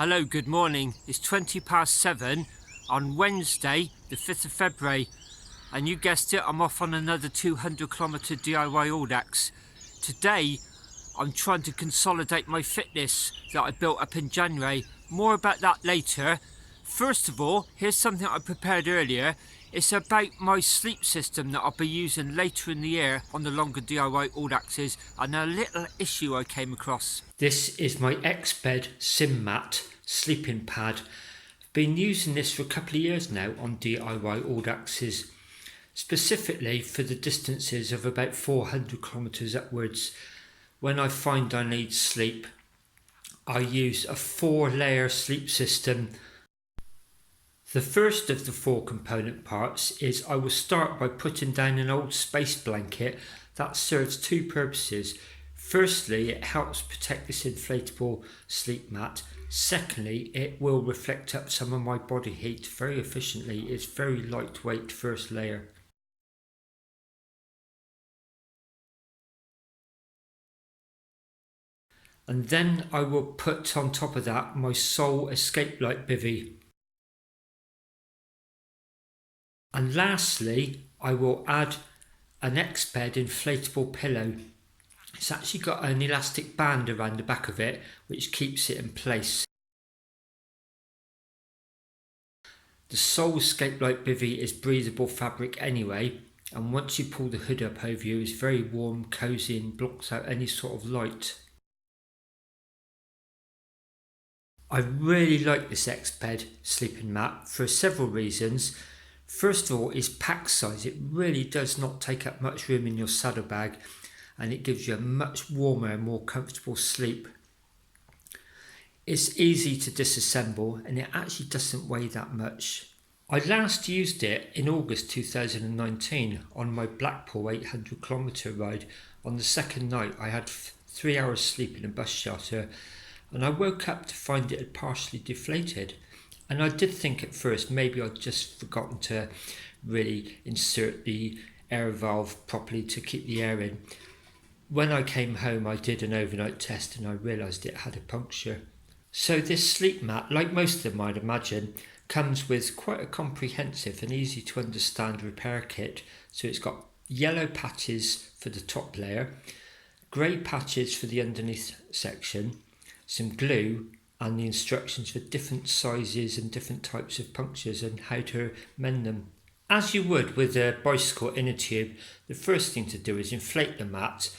Hello, good morning. It's 7:20 on Wednesday, the 5th of February. And you guessed it, I'm off on another 200-kilometre DIY audax. Today, I'm trying to consolidate my fitness that I built up in January. More about that later. First of all, here's something I prepared earlier. It's about my sleep system that I'll be using later in the year on the longer DIY audaxes, and a little issue I came across. This is my X-Bed Sim Mat sleeping pad. I've been using this for a couple of years now on DIY audaxes, specifically for the distances of about 400 kilometres upwards. When I find I need sleep, I use a 4-layer sleep system. The first of the 4 component parts is I will start by putting down an old space blanket that serves 2 purposes. Firstly, it helps protect this inflatable sleep mat. Secondly, it will reflect up some of my body heat very efficiently. It's very lightweight first layer. And then I will put on top of that my sole escape light bivvy. And lastly, I will add an X-Bed inflatable pillow. It's actually got an elastic band around the back of it which keeps it in place. The sole escape light bivvy is breathable fabric anyway, and once you pull the hood up over you, it's very warm, cosy, and blocks out any sort of light. I really like this X-Bed sleeping mat for several reasons. First of all, its pack size. It really does not take up much room in your saddlebag, and it gives you a much warmer and more comfortable sleep. It's easy to disassemble, and it actually doesn't weigh that much. I last used it in August 2019 on my Blackpool 800-kilometre ride. On the second night, I had 3 hours sleep in a bus shelter, and I woke up to find it had partially deflated. And I did think at first maybe I'd just forgotten to really insert the air valve properly to keep the air in. When I came home, I did an overnight test and I realised it had a puncture. So this sleep mat, like most of them I'd imagine, comes with quite a comprehensive and easy to understand repair kit. So it's got yellow patches for the top layer, grey patches for the underneath section, some glue, and the instructions for different sizes and different types of punctures and how to mend them. As you would with a bicycle inner tube, the first thing to do is inflate the mat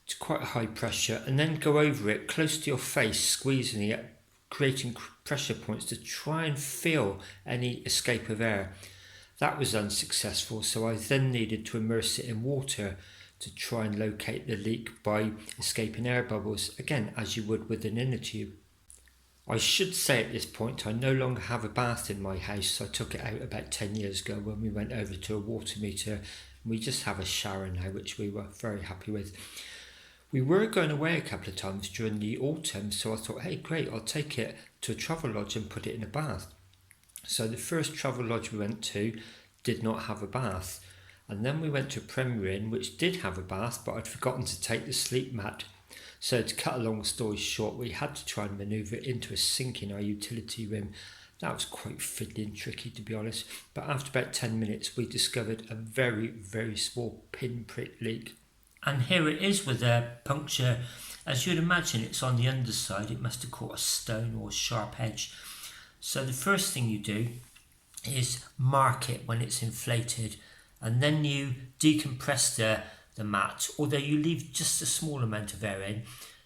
to quite a high pressure and then go over it close to your face, squeezing it, creating pressure points to try and feel any escape of air. That was unsuccessful, so I then needed to immerse it in water to try and locate the leak by escaping air bubbles, again as you would with an inner tube. I should say at this point I no longer have a bath in my house. I took it out about 10 years ago when we went over to a water meter. We just have a shower now, which we were very happy with. We were going away a couple of times during the autumn, so I thought, hey great, I'll take it to a travel lodge and put it in a bath. So the first travel lodge we went to did not have a bath, and then we went to a Premier Inn which did have a bath, but I'd forgotten to take the sleep mat. So to cut a long story short, we had to try and manoeuvre it into a sink in our utility room. That was quite fiddly and tricky, to be honest, but after about 10 minutes we discovered a very, very small pinprick leak. And here it is with a puncture. As you'd imagine, it's on the underside. It must have caught a stone or a sharp edge. So the first thing you do is mark it when it's inflated, and then you decompress the mat, although you leave just a small amount of air in,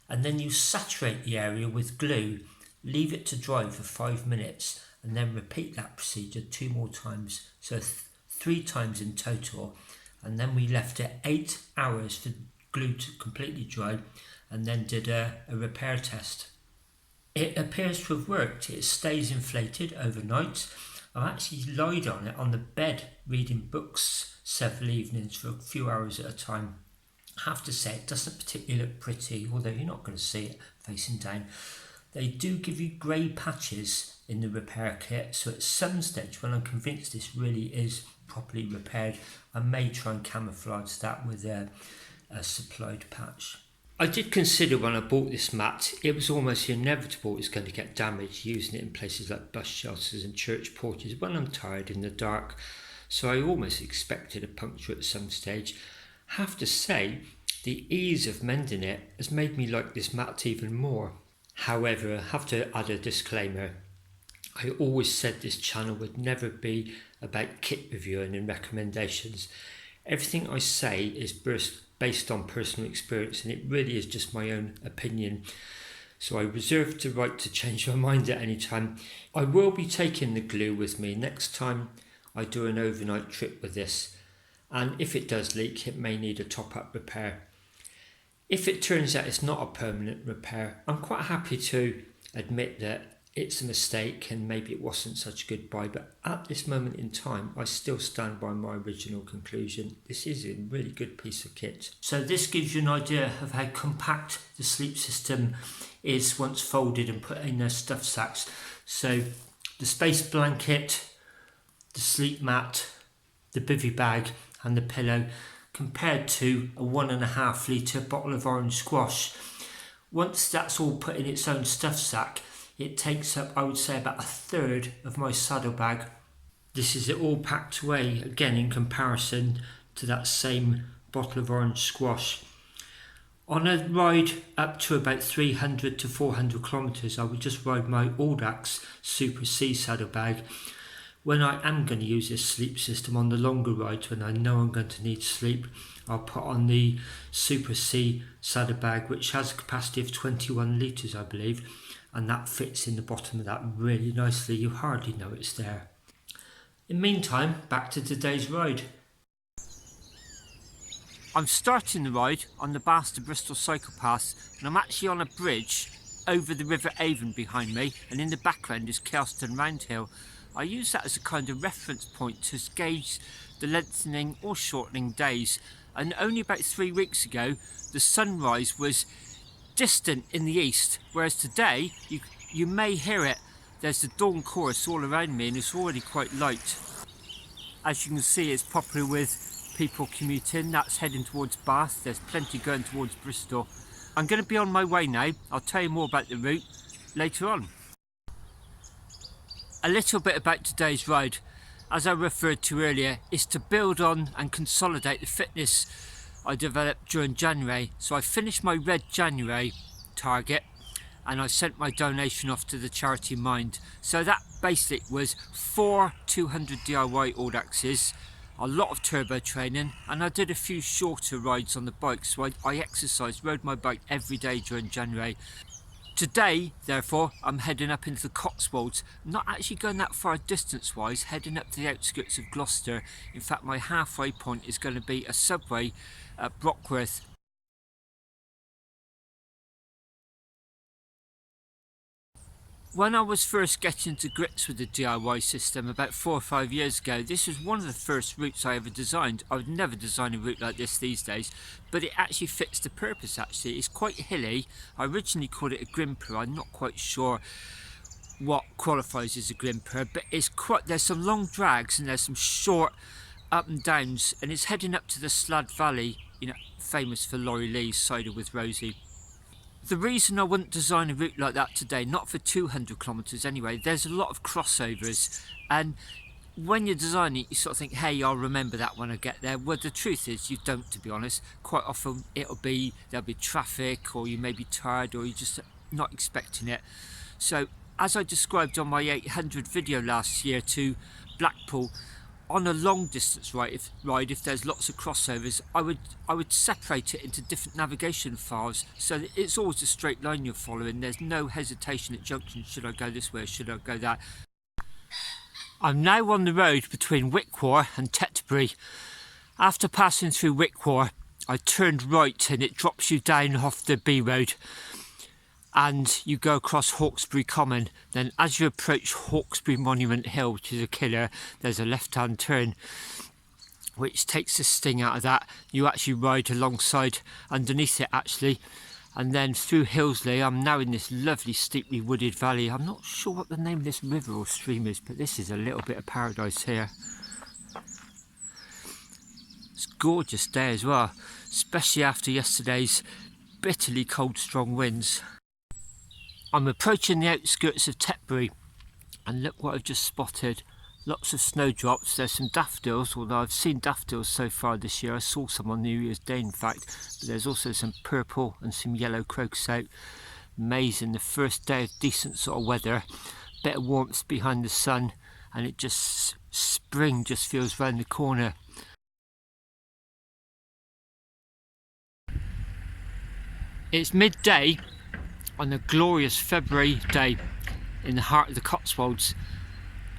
and then you saturate the area with glue, leave it to dry for 5 minutes, and then repeat that procedure 2 more times, so 3 times in total. And then we left it 8 hours for glue to completely dry, and then did a repair test. It appears to have worked. It stays inflated overnight. I actually lied on it on the bed reading books several evenings for a few hours at a time. I have to say it doesn't particularly look pretty, although you're not going to see it facing down. They do give you grey patches in the repair kit, so at some stage when I'm convinced this really is properly repaired, I may try and camouflage that with a supplied patch. I did consider when I bought this mat, it was almost inevitable it's going to get damaged using it in places like bus shelters and church porches when I'm tired in the dark, so I almost expected a puncture at some stage. Have to say, the ease of mending it has made me like this mat even more. However, I have to add a disclaimer. I always said this channel would never be about kit reviewing and recommendations. Everything I say is based on personal experience, and it really is just my own opinion. So I reserve the right to change my mind at any time. I will be taking the glue with me next time I do an overnight trip with this, and if it does leak, it may need a top-up repair. If it turns out it's not a permanent repair, I'm quite happy to admit that it's a mistake and maybe it wasn't such a good buy, but at this moment in time I still stand by my original conclusion. This is a really good piece of kit. So this gives you an idea of how compact the sleep system is once folded and put in their stuff sacks. So the space blanket, the sleep mat, the bivy bag and the pillow, compared to a 1.5 litre bottle of orange squash. Once that's all put in its own stuff sack, it takes up, I would say, about 1/3 of my saddlebag. This is it all packed away, again in comparison to that same bottle of orange squash. On a ride up to about 300 to 400 kilometres, I would just ride my Audax Super C saddlebag. When I am going to use this sleep system on the longer rides, when I know I'm going to need sleep, I'll put on the Super C saddlebag, which has a capacity of 21 litres, I believe, and that fits in the bottom of that really nicely. You hardly know it's there. In the meantime, back to today's ride. I'm starting the ride on the Bath to Bristol cycle path, and I'm actually on a bridge over the River Avon behind me, and in the background is Kelston Roundhill. I use that as a kind of reference point to gauge the lengthening or shortening days, and only about 3 weeks ago the sunrise was distant in the east, whereas today you may hear it. There's the dawn chorus all around me and it's already quite light. As you can see, it's popular with people commuting. That's heading towards Bath. There's plenty going towards Bristol. I'm going to be on my way now. I'll tell you more about the route later on. A little bit about today's ride, as I referred to earlier, is to build on and consolidate the fitness I developed during January. So I finished my red January target and I sent my donation off to the charity Mind. So that basically was 4 200 DIY audaxes, a lot of turbo training, and I did a few shorter rides on the bike. So I exercised, rode my bike every day during January. Today, therefore, I'm heading up into the Cotswolds, not actually going that far distance-wise, heading up to the outskirts of Gloucester. In fact, my halfway point is going to be a subway at Brockworth. When I was first getting to grips with the DIY system about 4 or 5 years ago, this was one of the first routes I ever designed. I would never design a route like this these days, but it actually fits the purpose actually. It's quite hilly. I originally called it a grimper. I'm not quite sure what qualifies as a grimper, but there's some long drags and there's some short up and downs, and it's heading up to the Slad Valley, you know, famous for Laurie Lee's Cider with Rosie. The reason I wouldn't design a route like that today, not for 200 kilometres anyway, there's a lot of crossovers, and when you're designing it, you sort of think, hey, I'll remember that when I get there. Well, the truth is you don't, to be honest. Quite often there'll be traffic, or you may be tired, or you're just not expecting it. So as I described on my 800 video last year to Blackpool, on a long distance ride, if there's lots of crossovers, I would separate it into different navigation files so that it's always a straight line you're following. There's no hesitation at junctions. Should I go this way or should I go that? I'm now on the road between Wickwar and Tetbury. After passing through Wickwar, I turned right and it drops you down off the B road and you go across Hawkesbury Common. Then as you approach Hawkesbury Monument Hill, which is a killer, there's a left-hand turn which takes the sting out of that. You actually ride alongside underneath it actually, and then through Hillsley. I'm now in this lovely steeply wooded valley. I'm not sure what the name of this river or stream is, but this is a little bit of paradise here. It's a gorgeous day as well, especially after yesterday's bitterly cold strong winds. I'm approaching the outskirts of Tetbury, and look what I've just spotted. Lots of snowdrops. There's some daffodils, although I've seen daffodils so far this year. I saw some on New Year's Day in fact, but there's also some purple and some yellow crocus out. Amazing, the first day of decent sort of weather, bit of warmth behind the sun, and it just, spring just feels round the corner. It's midday on a glorious February day in the heart of the Cotswolds.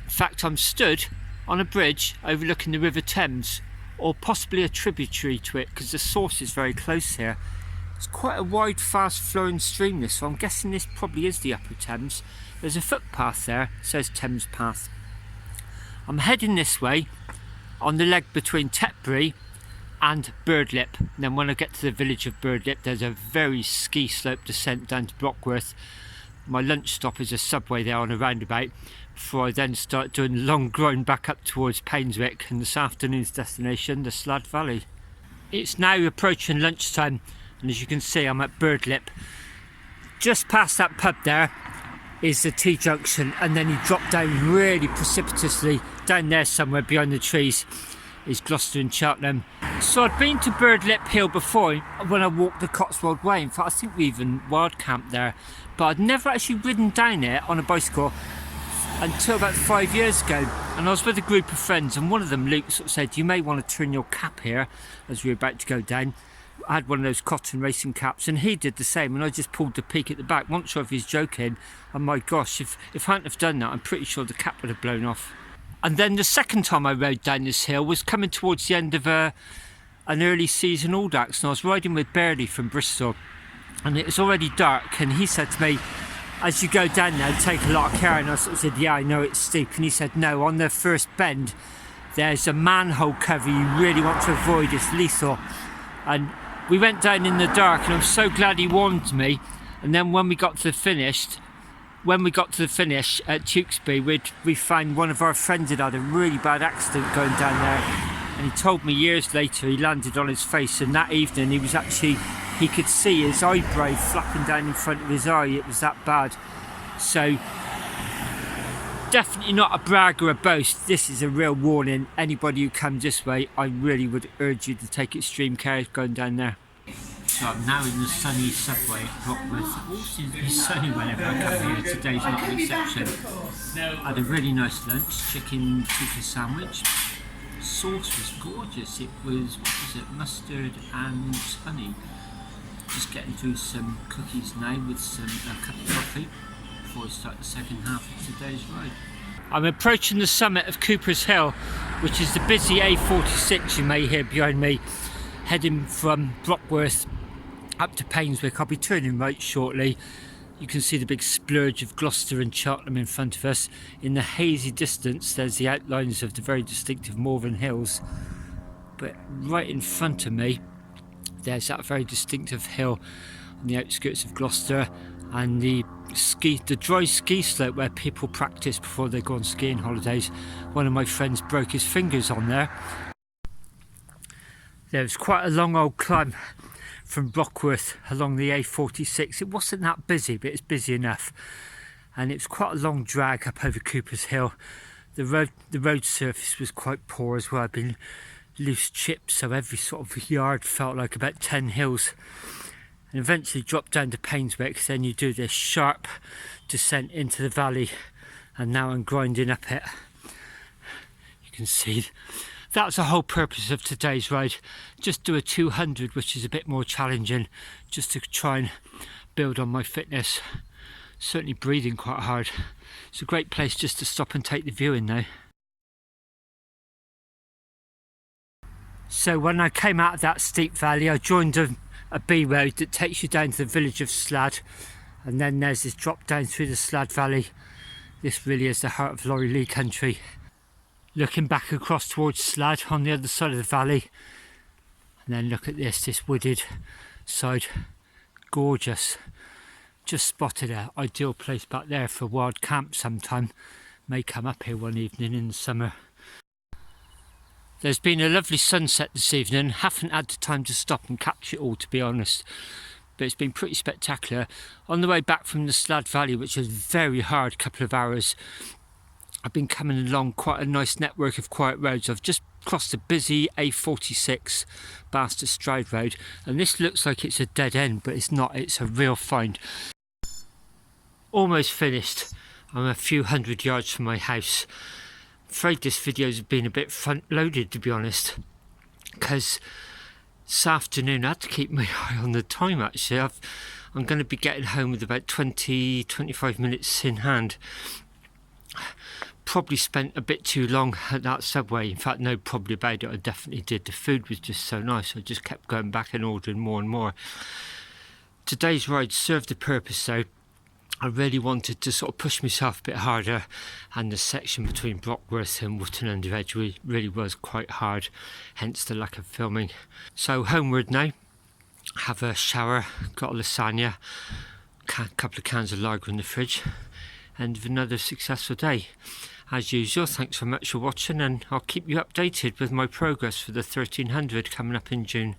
In fact, I'm stood on a bridge overlooking the River Thames, or possibly a tributary to it, because the source is very close here. It's quite a wide, fast flowing stream this, so I'm guessing this probably is the Upper Thames. There's a footpath there, it says Thames Path. I'm heading this way on the leg between Tetbury and Birdlip, and then when I get to the village of Birdlip there's a very ski slope descent down to Brockworth. My lunch stop is a subway there on a roundabout before I then start doing a long grind back up towards Painswick and this afternoon's destination, the Slad Valley. It's now approaching lunchtime, and as you can see I'm at Birdlip. Just past that pub there is the T-junction, and then you drop down really precipitously down there somewhere behind the trees is Gloucester and Cheltenham. So I'd been to Birdlip Hill before when I walked the Cotswold Way. In fact, I think we even wild camped there, but I'd never actually ridden down it on a bicycle until about 5 years ago. And I was with a group of friends, and one of them, Luke, sort of said, you may want to turn your cap here as we were about to go down. I had one of those cotton racing caps, and he did the same, and I just pulled the peak at the back. Not sure if he's joking, and my gosh, if I hadn't have done that, I'm pretty sure the cap would have blown off. And then the second time I rode down this hill was coming towards the end of an early season audax, and I was riding with Barely from Bristol, and it was already dark, and he said to me, as you go down there, take a lot of care. And I sort of said, yeah, I know it's steep. And he said, no, on the first bend there's a manhole cover you really want to avoid, it's lethal. And we went down in the dark, and I'm so glad he warned me. And then when we got to the finish at Tewkesbury, we found one of our friends had had a really bad accident going down there, and he told me years later he landed on his face, and that evening he could see his eyebrow flapping down in front of his eye. It was that bad. So definitely not a brag or a boast. This is a real warning. Anybody who comes this way, I really would urge you to take extreme care going down there. So I'm now in the sunny subway at Brockworth. It all seems to be sunny whenever I come here. Today's not an exception. I had a really nice lunch, chicken tikka sandwich. The sauce was gorgeous. It was, mustard and honey. Just getting through some cookies now with a cup of coffee before we start the second half of today's ride. I'm approaching the summit of Cooper's Hill, which is the busy A46 you may hear behind me, heading from Brockworth up to Painswick. I'll be turning right shortly. You can see the big splurge of Gloucester and Cheltenham in front of us. In the hazy distance there's the outlines of the very distinctive Malvern Hills, but right in front of me there's that very distinctive hill on the outskirts of Gloucester, and the dry ski slope where people practice before they go on skiing holidays. One of my friends broke his fingers on there. There's quite a long old climb from Brockworth along the A46. It wasn't that busy, but it's busy enough, and it's quite a long drag up over Cooper's Hill. The road surface was quite poor as well. I'd been loose chips, so every sort of yard felt like about 10 hills, and eventually dropped down to Painswick. Then you do this sharp descent into the valley, and now I'm grinding up it. You can see that's the whole purpose of today's ride. Just do a 200, which is a bit more challenging, just to try and build on my fitness. Certainly breathing quite hard. It's a great place just to stop and take the view in now. So when I came out of that steep valley, I joined a B road that takes you down to the village of Slad, and then there's this drop down through the Slad Valley. This really is the heart of Laurie Lee country. Looking back across towards Slad on the other side of the valley, and then look at this wooded side, gorgeous. Just spotted an ideal place back there for a wild camp sometime. May come up here one evening in the summer. There's been a lovely sunset this evening. Haven't had the time to stop and catch it all, to be honest. but it's been pretty spectacular. On the way back from the Slad Valley, which was a very hard couple of hours, I've been coming along quite a nice network of quiet roads. I've just crossed a busy A46 Bastard Stride Road, and this looks like it's a dead end, but it's not. It's a real find. Almost finished. I'm a few hundred yards from my house. I'm afraid this video has been a bit front loaded, to be honest, because this afternoon I had to keep my eye on the time. Actually, I'm going to be getting home with about 20-25 minutes in hand. Probably spent a bit too long at that Subway. In fact, no, probably about it. I definitely did. The food was just so nice. I just kept going back and ordering more and more. Today's ride served the purpose though. I really wanted to sort of push myself a bit harder, and the section between Brockworth and Wootton-under-Edge really was quite hard, hence the lack of filming. So homeward now. Have a shower, got a lasagna, a couple of cans of lager in the fridge, and another successful day. As usual, thanks very much for watching, and I'll keep you updated with my progress for the 1300 coming up in June.